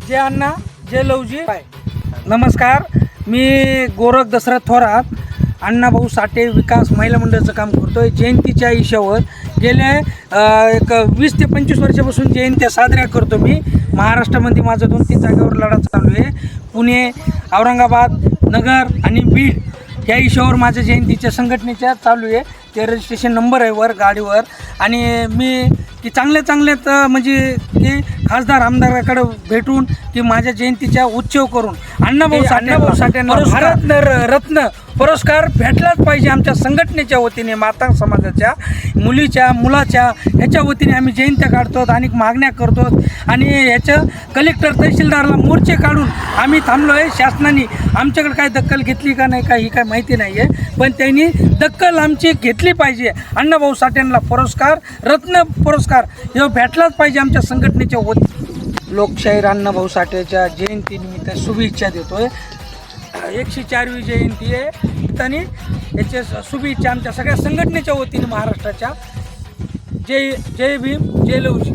जय अण्णा जय लवजी. नमस्कार, मी गोरख दशरथ थोरात अण्णाभाऊ साठे विकास महिला मंडळाचं काम करतोय. जयंतीच्या ईशावर गेले एक 20 ते 25 वर्षापासून जयंत्या साजऱ्या करतो. मी महाराष्ट्रामध्ये माझं 2-3 जागेवर लढा चालू आहे. पुणे, औरंगाबाद, नगर आणि बीड ह्या ईशावर माझ्या जयंतीच्या संघटनेच्या चालू आहे. ते रजिस्ट्रेशन नंबर आहे वर गाडीवर. आणि मी की चांगल्यात म्हणजे की खासदार आमदाराकडे भेटून की माझ्या जयंतीच्या उत्सव करून अण्णाभाऊ साठे भारत रत्न पुरस्कार भेटलाच पाहिजे. आमच्या संघटनेच्या वतीने माता समाजाच्या मुलाच्या ह्याच्या वतीने आम्ही जयंत्या काढतो, अनेक मागण्या करतो. आणि ह्याचं कलेक्टर तहसीलदारला मोर्चे काढून आम्ही थांबलो आहे. शासनाने आमच्याकडे काय दखल घेतली का नाही का ही काय माहिती नाही आहे, पण त्यांनी दखल आमची घेतली पाहिजे. अण्णाभाऊ साठेंना पुरस्कार रत्न पुरस्कार हे भेटलाच पाहिजे आमच्या संघटनेच्या वतीने. लोकशाहीर अण्णाभाऊ साठेच्या जयंतीनिमित्त शुभेच्छा देतोय. 104वी जयंती आहे आणि याच्या शुभेच्छा आमच्या सगळ्या संघटनेच्या वतीने महाराष्ट्राच्या. जय भीम जय लवजी.